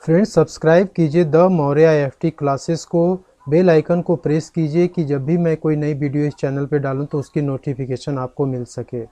Friends, subscribe कीजिए the Maurya FT classes को, bell icon को प्रेस कीजिए कि जब भी मैं कोई नई वीडियो इस चैनल पे डालूं तो उसकी नोटिफिकेशन आपको मिल सके।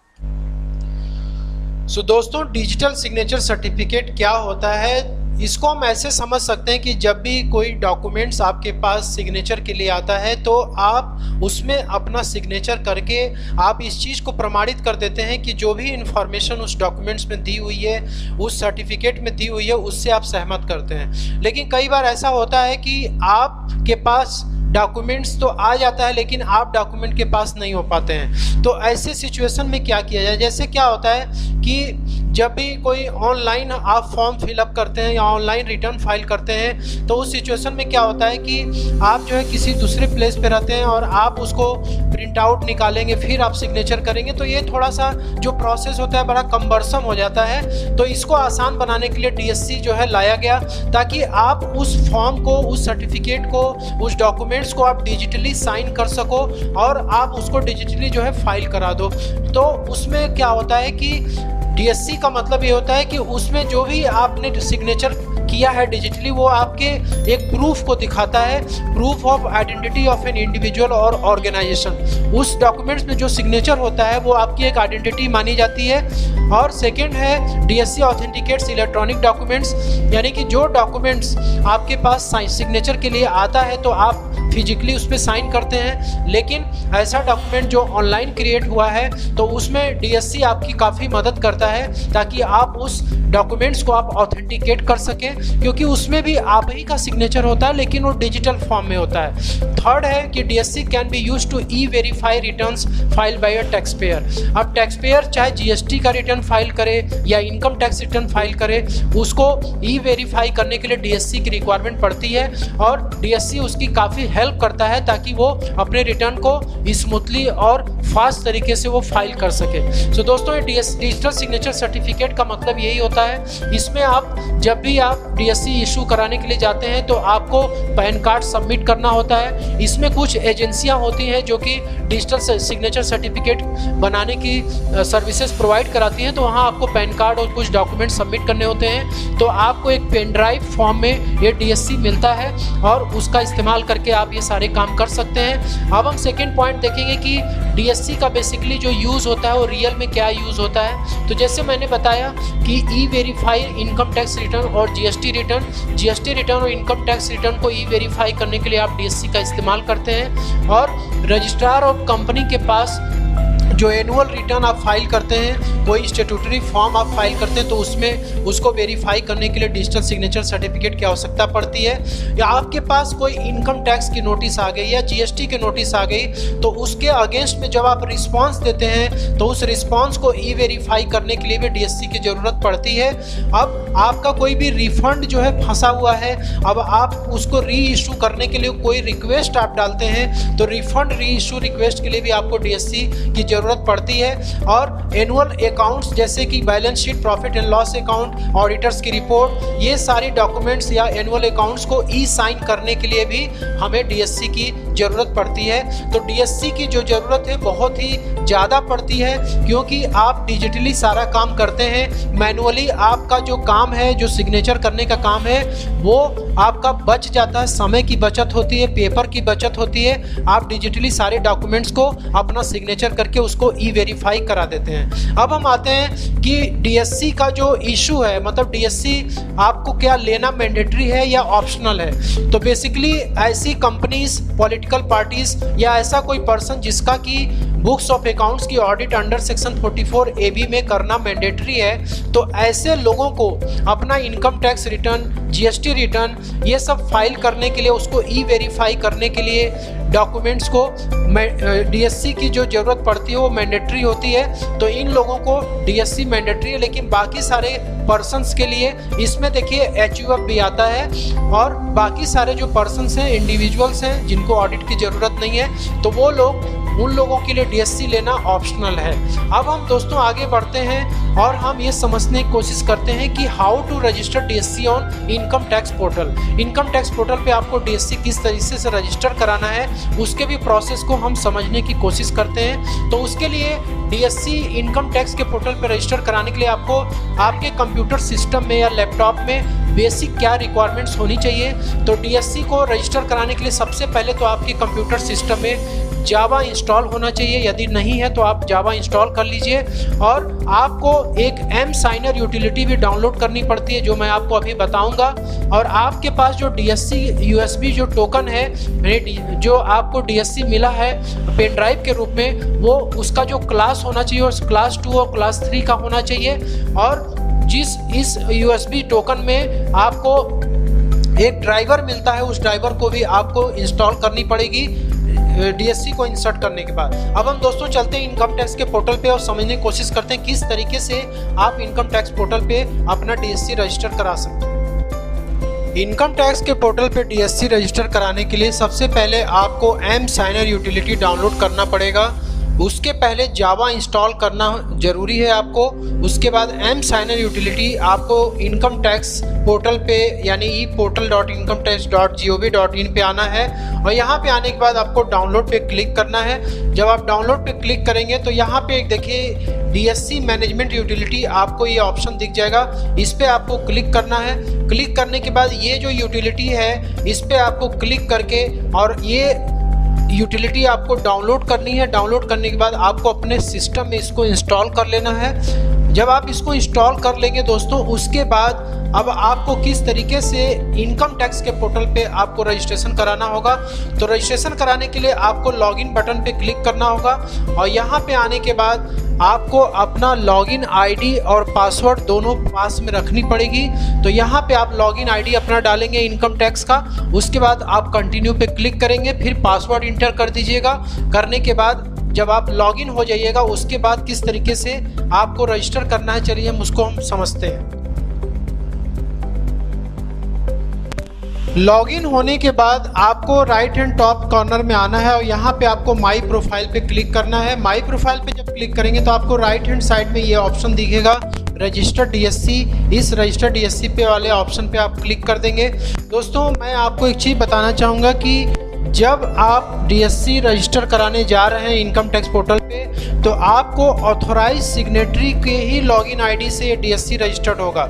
दोस्तों, डिजिटल सिग्नेचर सर्टिफिकेट क्या होता है, इसको हम ऐसे समझ सकते हैं कि जब भी कोई डॉक्यूमेंट्स आपके पास सिग्नेचर के लिए आता है तो आप उसमें अपना सिग्नेचर करके आप इस चीज़ को प्रमाणित कर देते हैं कि जो भी इंफॉर्मेशन उस डॉक्यूमेंट्स में दी हुई है, उस सर्टिफिकेट में दी हुई है, उससे आप सहमत करते हैं। लेकिन कई बार ऐसा होता है कि आपके पास डॉक्यूमेंट्स तो आ जाता है लेकिन आप डॉक्यूमेंट के पास नहीं हो पाते हैं। तो ऐसे सिचुएशन में क्या किया जाए? जैसे क्या होता है कि जब भी कोई ऑनलाइन आप फॉर्म फिलअप करते हैं या ऑनलाइन रिटर्न फाइल करते हैं तो उस सिचुएशन में क्या होता है कि आप जो है किसी दूसरे प्लेस पे रहते हैं और आप उसको प्रिंट आउट निकालेंगे, फिर आप सिग्नेचर करेंगे, तो ये थोड़ा सा जो प्रोसेस होता है बड़ा कम्बरसम हो जाता है। तो इसको आसान बनाने के लिए डीएससी जो है लाया गया ताकि आप उस फॉर्म को, उस सर्टिफिकेट को, उस डॉक्यूमेंट्स को आप डिजिटली साइन कर सको और आप उसको डिजिटली जो है फाइल करा दो। तो उसमें क्या होता है कि डीएससी का मतलब ये होता है कि उसमें जो भी आपने सिग्नेचर किया है डिजिटली, वो आपके एक प्रूफ को दिखाता है, proof of identity of an individual और ऑर्गेनाइजेशन। उस डॉक्यूमेंट्स में जो सिग्नेचर होता है वो आपकी एक आइडेंटिटी मानी जाती है। और सेकंड है डीएससी ऑथेंटिकेट्स इलेक्ट्रॉनिक डॉक्यूमेंट्स, यानी कि जो डॉक्यूमेंट्स आपके पास सिग्नेचर के लिए आता है तो आप फिजिकली उस पर साइन करते हैं, लेकिन ऐसा डॉक्यूमेंट जो ऑनलाइन क्रिएट हुआ है तो उसमें डीएससी आपकी काफ़ी मदद करता है ताकि आप उस डॉक्यूमेंट्स को आप ऑथेंटिकेट कर सकें, क्योंकि उसमें भी आप ही का सिग्नेचर होता है लेकिन वो डिजिटल फॉर्म में होता है। थर्ड है कि DSC can be use to e verify returns file by a tax payer. अब टैक्स पेयर चाहे जीएसटी का रिटर्न फाइल करे या इनकम टैक्स रिटर्न फाइल करे, उसको ई वेरीफाई करने के लिए डीएससी की रिक्वायरमेंट पड़ती है और डीएससी उसकी काफ़ी हेल्प करता है ताकि वो अपने रिटर्न को स्मूथली और फास्ट तरीके से वो फाइल कर सके। सो दोस्तों, ये डिजिटल सिग्नेचर सर्टिफिकेट का मतलब यही होता है। इसमें आप जब भी आप डीएससी इशू कराने के लिए जाते हैं तो आपको पैन कार्ड सबमिट करना होता है। इसमें कुछ एजेंसियां होती हैं जो कि डिजिटल सिग्नेचर सर्टिफिकेट बनाने की सर्विसेज प्रोवाइड कराती हैं, तो वहाँ आपको पैन कार्ड और कुछ डॉक्यूमेंट सबमिट करने होते हैं। तो आपको एक पेन ड्राइव फॉर्म में ये डीएससी मिलता है और उसका इस्तेमाल करके आप ये सारे काम कर सकते हैं। अब हम सेकेंड पॉइंट देखेंगे कि डीएससी का बेसिकली जो यूज़ होता है वो रियल में क्या यूज़ होता है। तो जैसे मैंने बताया कि ई वेरीफाई इनकम टैक्स रिटर्न और जीएसटी रिटर्न और इनकम टैक्स रिटर्न को ई वेरीफाई करने के लिए आप डीएससी का इस्तेमाल करते हैं। और रजिस्ट्रार और कंपनी के पास जो एनुअल रिटर्न आप फाइल करते हैं, कोई स्टेट्यूटरी फॉर्म आप फाइल करते हैं, तो उसमें उसको वेरीफाई करने के लिए डिजिटल सिग्नेचर सर्टिफिकेट की आवश्यकता पड़ती है। या आपके पास कोई इनकम टैक्स की नोटिस आ गई या जीएसटी की नोटिस आ गई तो उसके अगेंस्ट में जब आप रिस्पांस देते हैं तो उस रिस्पांस को ई वेरीफाई करने के लिए भी डीएससी की ज़रूरत पड़ती है। अब आपका कोई भी रिफंड जो है फंसा हुआ है, अब आप उसको री इशू करने के लिए कोई रिक्वेस्ट आप डालते हैं तो रिफंड री इशू रिक्वेस्ट के लिए भी आपको डीएससी की ज़रूरत पड़ती है। और एनुअल अकाउंट्स जैसे कि balance sheet, profit and loss account, auditors की रिपोर्ट, ये सारे डॉक्यूमेंट्स या एनुअल अकाउंट्स को ई साइन करने के लिए भी हमें डीएससी की ज़रूरत पड़ती है। तो डीएससी की जो ज़रूरत है बहुत ही ज़्यादा पड़ती है, क्योंकि आप डिजिटली सारा काम करते हैं। मैनुअली आपका जो काम है, जो सिग्नेचर करने का काम है, वो आपका बच जाता है, समय की बचत होती है, पेपर की बचत होती है। आप डिजिटली सारे डॉक्यूमेंट्स को अपना सिग्नेचर करके उसको ई वेरीफाई करा देते हैं। अब हम आते हैं कि डीएससी का जो इशू है, मतलब डीएससी आपको क्या लेना मैंडेटरी है या ऑप्शनल है। तो बेसिकली ऐसी कंपनीज, पॉलिटिकल पार्टीज या ऐसा कोई पर्सन जिसका कि बुक्स ऑफ अकाउंट्स की ऑडिट अंडर सेक्शन 44 AB में करना मैंडेटरी है, तो ऐसे लोगों को अपना income tax return, GST return, ये सब फाइल करने के लिए, उसको ई वेरीफाई करने के लिए डॉक्यूमेंट्स को डीएससी की जो ज़रूरत पड़ती है वो मैंडेटरी होती है। तो इन लोगों को डीएससी मैंडेटरी है, लेकिन बाकी सारे पर्सन्स के लिए इसमें देखिए एचयूएफ भी आता है और बाकी सारे जो पर्सन्स हैं, इंडिविजुअल्स हैं जिनको ऑडिट की ज़रूरत नहीं है, तो वो लोग, उन लोगों के लिए डीएससी लेना ऑप्शनल है। अब हम दोस्तों आगे बढ़ते हैं और हम ये समझने की कोशिश करते हैं कि how to register DSC on income tax portal. Income tax portal पे आपको डीएससी किस तरीके से रजिस्टर कराना है, उसके भी प्रोसेस को हम समझने की कोशिश करते हैं। तो उसके लिए डीएससी इनकम टैक्स के पोर्टल पर रजिस्टर कराने के लिए आपको आपके कंप्यूटर सिस्टम में या लैपटॉप में बेसिक क्या रिक्वायरमेंट्स होनी चाहिए। तो डीएससी को रजिस्टर कराने के लिए सबसे पहले तो आपके कंप्यूटर सिस्टम में जावा इंस्टॉल होना चाहिए। यदि नहीं है तो आप जावा इंस्टॉल कर लीजिए और आपको एक एम साइनर यूटिलिटी भी डाउनलोड करनी पड़ती है, जो मैं आपको अभी बताऊंगा। और आपके पास जो डीएससी यूएसबी जो टोकन है, जो आपको डीएससी मिला है पेन ड्राइव के रूप में, वो उसका जो क्लास होना चाहिए उस क्लास 2 और क्लास 3 का होना चाहिए। और इस यूएसबी टोकन में आपको एक ड्राइवर मिलता है, उस ड्राइवर को भी आपको इंस्टॉल करनी पड़ेगी डीएससी को इंसर्ट करने के बाद। अब हम दोस्तों चलते हैं इनकम टैक्स के पोर्टल पे और समझने की कोशिश करते हैं किस तरीके से आप इनकम टैक्स पोर्टल पे अपना डीएससी रजिस्टर करा सकते हैं। इनकम टैक्स के पोर्टल पे डीएससी रजिस्टर कराने के लिए सबसे पहले आपको एम साइनर यूटिलिटी डाउनलोड करना पड़ेगा। उसके पहले जावा इंस्टॉल करना जरूरी है आपको। उसके बाद एम साइनर यूटिलिटी आपको इनकम टैक्स पोर्टल पे यानी e-portal.incometax.gov.in पे आना है और यहाँ पे आने के बाद आपको डाउनलोड पे क्लिक करना है। जब आप डाउनलोड पे क्लिक करेंगे तो यहाँ पे एक देखिए डीएससी मैनेजमेंट यूटिलिटी, आपको ये ऑप्शन दिख जाएगा, इस पे आपको क्लिक करना है। क्लिक करने के बाद ये जो यूटिलिटी है इस पे आपको क्लिक करके और ये यूटिलिटी आपको डाउनलोड करनी है। डाउनलोड करने के बाद आपको अपने सिस्टम में इसको इंस्टॉल कर लेना है। जब आप इसको इंस्टॉल कर लेंगे दोस्तों, उसके बाद अब आपको किस तरीके से इनकम टैक्स के पोर्टल पे आपको रजिस्ट्रेशन कराना होगा। तो रजिस्ट्रेशन कराने के लिए आपको लॉगिन बटन पे क्लिक करना होगा और यहाँ पे आने के बाद आपको अपना लॉगिन आईडी और पासवर्ड दोनों पास में रखनी पड़ेगी। तो यहाँ पे आप लॉगिन आईडी अपना डालेंगे इनकम टैक्स का, उसके बाद आप कंटिन्यू पे क्लिक करेंगे, फिर पासवर्ड इंटर कर दीजिएगा। करने के बाद जब आप लॉगिन हो जाइएगा उसके बाद किस तरीके से आपको रजिस्टर करना है, चलिए हम उसको समझते हैं। लॉगिन होने के बाद आपको राइट हैंड टॉप कॉर्नर में आना है और यहाँ पे आपको माई प्रोफाइल पे क्लिक करना है। माई प्रोफाइल पे जब क्लिक करेंगे तो आपको राइट हैंड साइड में ये ऑप्शन दिखेगा रजिस्टर डीएससी। इस रजिस्टर डीएससी पे वाले ऑप्शन पे आप क्लिक कर देंगे। दोस्तों मैं आपको एक चीज़ बताना चाहूँगा कि जब आप डीएससी रजिस्टर कराने जा रहे हैं इनकम टैक्स पोर्टल पे, तो आपको ऑथोराइज सिग्नेटरी के ही लॉगिन आईडी से डीएससी रजिस्टर्ड होगा।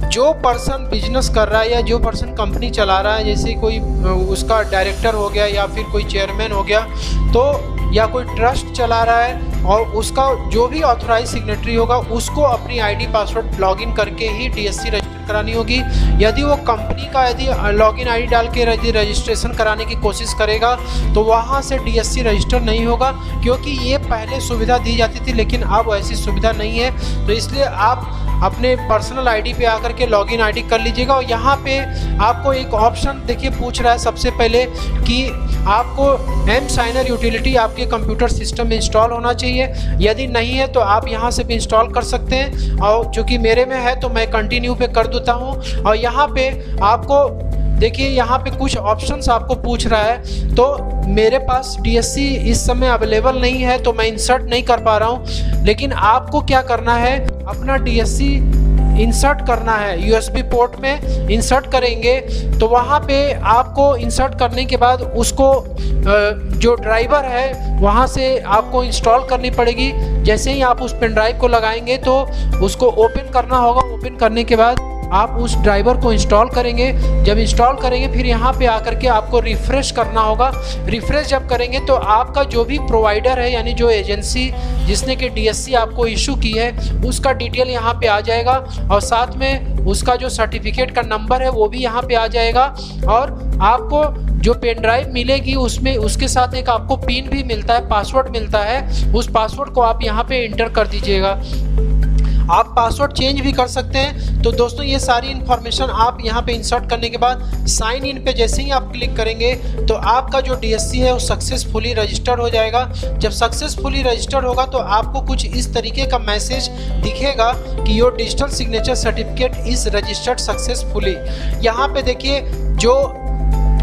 जो पर्सन बिजनेस कर रहा है या जो पर्सन कंपनी चला रहा है, जैसे कोई उसका डायरेक्टर हो गया या फिर कोई चेयरमैन हो गया, तो या कोई ट्रस्ट चला रहा है और उसका जो भी ऑथोराइज सिग्नेटरी होगा उसको अपनी आईडी पासवर्ड लॉगिन करके ही डीएससी रजिस्टर करानी होगी। यदि वो कंपनी का यदि लॉगिन आईडी डाल के यदि रजिस्ट्रेशन कराने की कोशिश करेगा तो वहाँ से डीएससी रजिस्टर नहीं होगा, क्योंकि ये पहले सुविधा दी जाती थी लेकिन अब ऐसी सुविधा नहीं है। तो इसलिए आप अपने पर्सनल आईडी पे आकर के लॉगिन आईडी कर लीजिएगा। और यहाँ पे आपको एक ऑप्शन देखिए पूछ रहा है सबसे पहले कि आपको एम साइनर यूटिलिटी आपके कंप्यूटर सिस्टम में इंस्टॉल होना चाहिए। यदि नहीं है तो आप यहाँ से भी इंस्टॉल कर सकते हैं और चूँकि मेरे में है तो मैं कंटिन्यू पे कर देता हूँ। और यहाँ पे आपको देखिए यहाँ पे कुछ ऑप्शंस आपको पूछ रहा है, तो मेरे पास डीएससी इस समय अवेलेबल नहीं है तो मैं इंसर्ट नहीं कर पा रहा हूँ। लेकिन आपको क्या करना है, अपना डीएससी इंसर्ट करना है। यूएसबी पोर्ट में इंसर्ट करेंगे तो वहाँ पे आपको इंसर्ट करने के बाद उसको जो ड्राइवर है वहाँ से आपको इंस्टॉल करनी पड़ेगी। जैसे ही आप उस पेन ड्राइव को लगाएंगे तो उसको ओपन करना होगा। ओपन करने के बाद आप उस ड्राइवर को इंस्टॉल करेंगे। जब इंस्टॉल करेंगे फिर यहाँ पे आकर के आपको रिफ़्रेश करना होगा। रिफ़्रेश जब करेंगे तो आपका जो भी प्रोवाइडर है यानी जो एजेंसी जिसने कि डीएससी आपको इशू की है उसका डिटेल यहाँ पे आ जाएगा और साथ में उसका जो सर्टिफिकेट का नंबर है वो भी यहाँ पे आ जाएगा। और आपको जो पेन ड्राइव मिलेगी उसमें उसके साथ एक आपको पिन भी मिलता है, पासवर्ड मिलता है। उस पासवर्ड को आप यहाँ पे एंटर कर दीजिएगा। आप पासवर्ड चेंज भी कर सकते हैं। तो दोस्तों ये सारी इन्फॉर्मेशन आप यहाँ पे इंसर्ट करने के बाद साइन इन पे जैसे ही आप क्लिक करेंगे तो आपका जो डीएससी है वो सक्सेसफुली रजिस्टर्ड हो जाएगा। जब सक्सेसफुली रजिस्टर्ड होगा तो आपको कुछ इस तरीके का मैसेज दिखेगा कि your digital signature certificate is registered successfully. यहाँ पे देखिए जो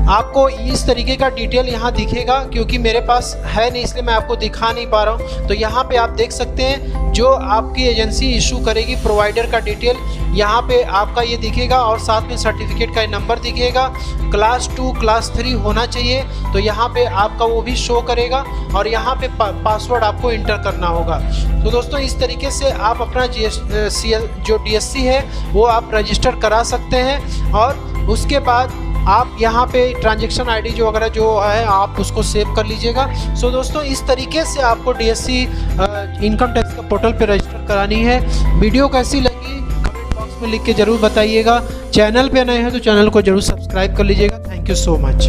आपको इस तरीके का डिटेल यहाँ दिखेगा, क्योंकि मेरे पास है नहीं इसलिए मैं आपको दिखा नहीं पा रहा हूँ। तो यहाँ पे आप देख सकते हैं जो आपकी एजेंसी इशू करेगी प्रोवाइडर का डिटेल यहाँ पे आपका ये दिखेगा, और साथ में सर्टिफिकेट का नंबर दिखेगा। क्लास 2 क्लास 3 होना चाहिए, तो यहाँ पे आपका वो भी शो करेगा, और यहाँ पे पासवर्ड आपको इंटर करना होगा। तो दोस्तों इस तरीके से आप अपना जो DSC है वो आप रजिस्टर करा सकते हैं, और उसके बाद आप यहाँ पे ट्रांजैक्शन आईडी जो वगैरह जो है आप उसको सेव कर लीजिएगा। सो दोस्तों इस तरीके से आपको DSC इनकम टैक्स का पोर्टल पे रजिस्टर करानी है। वीडियो कैसी लगी कमेंट बॉक्स में लिख के ज़रूर बताइएगा। चैनल पे नए हैं तो चैनल को ज़रूर सब्सक्राइब कर लीजिएगा। Thank you so much.